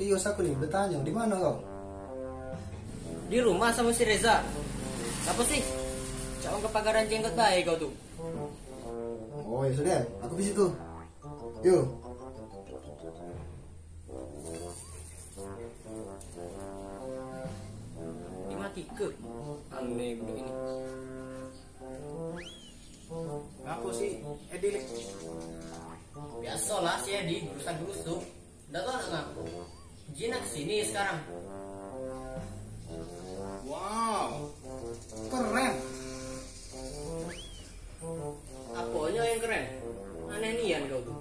kios aku nih, bertanya di mana kau? Di rumah sama si Reza. Apa sih? Cawang kepagaran jenggot baik kau tuh. Oh ya sudah, aku di situ. Yuk. Dimati ke aneh budak ini. Aku sih Edi. Biasalah si Edi berusaha gerusuk. Udah tau anak aku. Jinak sini sekarang. Wow, keren. Apanya yang keren? Aneh nian kau tuh.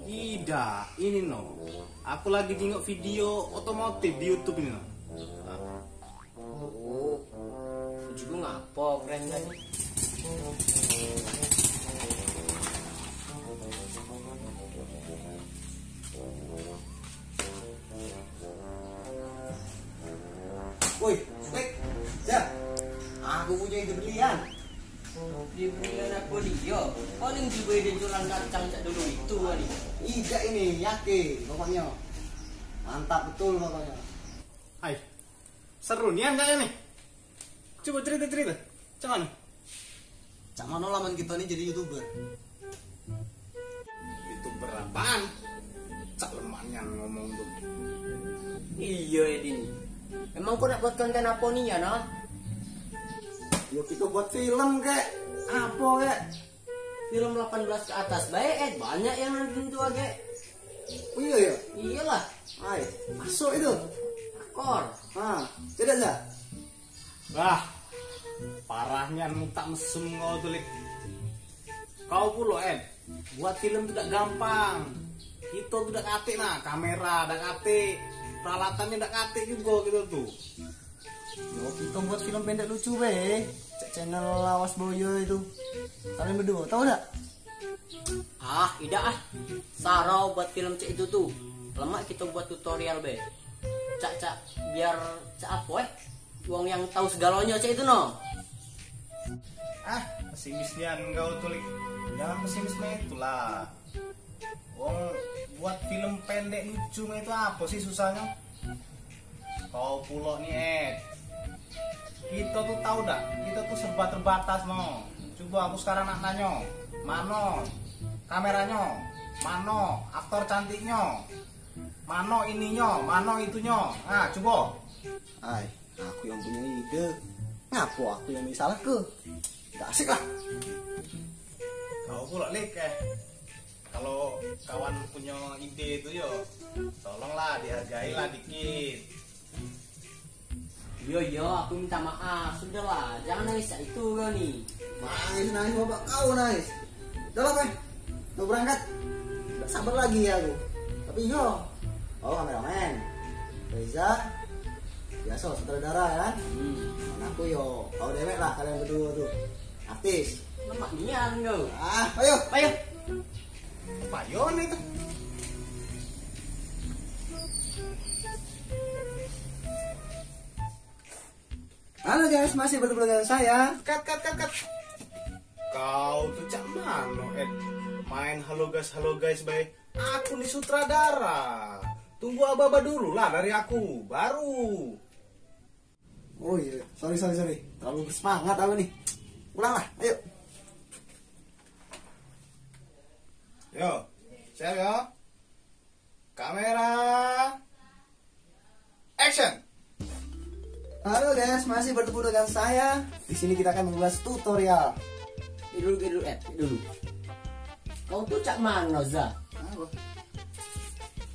Tidak, ini no. Aku lagi tengok video otomotif di YouTube ini no. Oh, juga ngapa keren lagi. Woi, Slik. Ya. Aku punya ide brilian. Diberikan apa dia? Paling juga ide jualan kacang cak dulu itu kali. Ide ini yakin pokoknya. Mantap betul pokoknya. Hai, seru nih enggak nih? Coba cerita. Cuman, Cak mana laman kita nih jadi YouTuber? YouTuber apaan? Cak lemanyan ngomong tuh. Iya Edi. Emang kau nak buat konten apa nih ya nah? Yuk kita buat film kek. Apa kek? Film 18 ke atas baik banyak yang nonton itu aja. Oh iya ya. Iyalah, Hai, masuk itu. akor. Ah, tidak aja. Wah, parahnya tak mesum kau tuh Lik. Kau pula buat film tuh tidak gampang. Kita tuh udah katik nah, kamera udah katik, peralatannya udah katik juga gitu tuh. Yo, kita buat film pendek lucu be. Cek channel Lawas Boyo itu. Kalian berdua tahu enggak? Ah, tidak ah. Sarau buat film cek itu tuh. Lemak kita buat tutorial be. Cak biar cak apa uang yang tahu segalanya cek itu no. Ah, pesimisnya engkau tuh Lik. Jangan pesimisme itulah. Wong buat film pendek lucu mah itu apa sih susahnya? Kau pula nih kita tuh tahu dah, kita tuh serba terbatas no. Coba aku sekarang nak nanya, mana kameranya, mana aktor cantiknya, mana ininya, mana itunya. Nah coba. Hai, aku yang punya ide. Ngapo aku yang salah ke? Gak asik lah. Kau pula Lik kalau kawan punya ide itu yo, tolonglah dihargailah dikit. Yo, aku minta maaf. Sudahlah, jangan nangis itu kau nih. Nangis bapak kau nangis. Udah lah mau berangkat. Gak sabar lagi ya aku. Tapi yo, kameramen, Reza, biasa sutradara ya. Dan aku yo, kau dewek lah kalian berdua tuh, artis. Lemak nian kau. Ayo. Payon itu. Halo guys, masih bertemu dengan saya. Kat. Kau tuh cak mano main halo guys baik. Aku nih sutradara. Tunggu aba-aba dulu lah dari aku, baru. Oh iya, sorry. Terlalu bersemangat aku nih. Ulang lah, ayo. Yo, siap ya. Kamera. Action. Halo guys, masih bertemu dengan saya. Di sini kita akan membahas tutorial. Dulu. Kau tuh cak mana Za?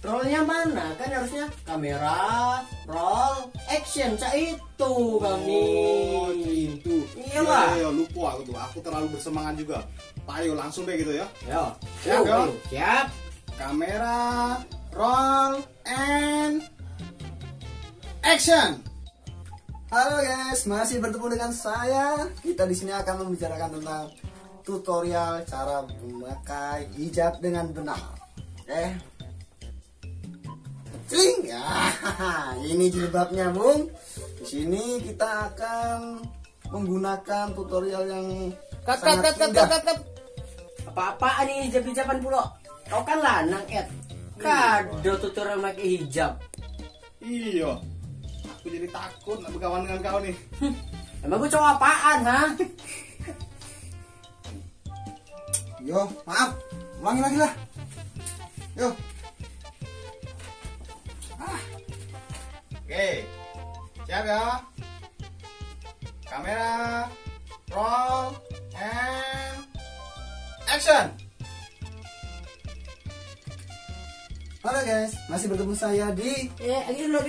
Rollnya mana? Kan harusnya kamera, roll, action cak itu kami. Oh, itu. Iyalah. Yo, lupa aku tuh. Aku terlalu bersemangat juga. Ayo langsung deh gitu ya. Yo, Siap. siap. Kamera, roll, and action. Halo guys, masih bertemu dengan saya. Kita di sini akan membicarakan tentang tutorial cara memakai hijab dengan benar. Oke. Cling ya, ini jilbabnya Bung. Di sini kita akan menggunakan tutorial yang Kat. indah. Apa-apaan ini hijab-hijaban pula? Kau kan lanang, Kado tutorial make hijab. Iya. Aku jadi takut nak berkawan dengan kau nih. Emang gue cowok apaan, ha? Yo, maaf. Ulangi lagi lah. Yo. Oke. Siap ya. Kamera. Roll. And action. Halo guys, masih bertemu saya di Ini dulu.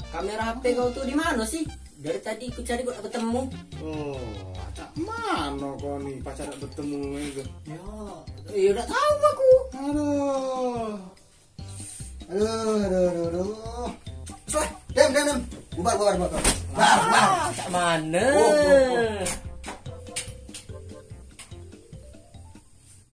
Kamera HP kau tuh di mana sih? Dari tadi aku cari kok ketemu. Oh, cak mana kau nih pacar bertemu itu? Ya udah tahu aku. Aduh. Diam. Bubar. Cak mana? Oh.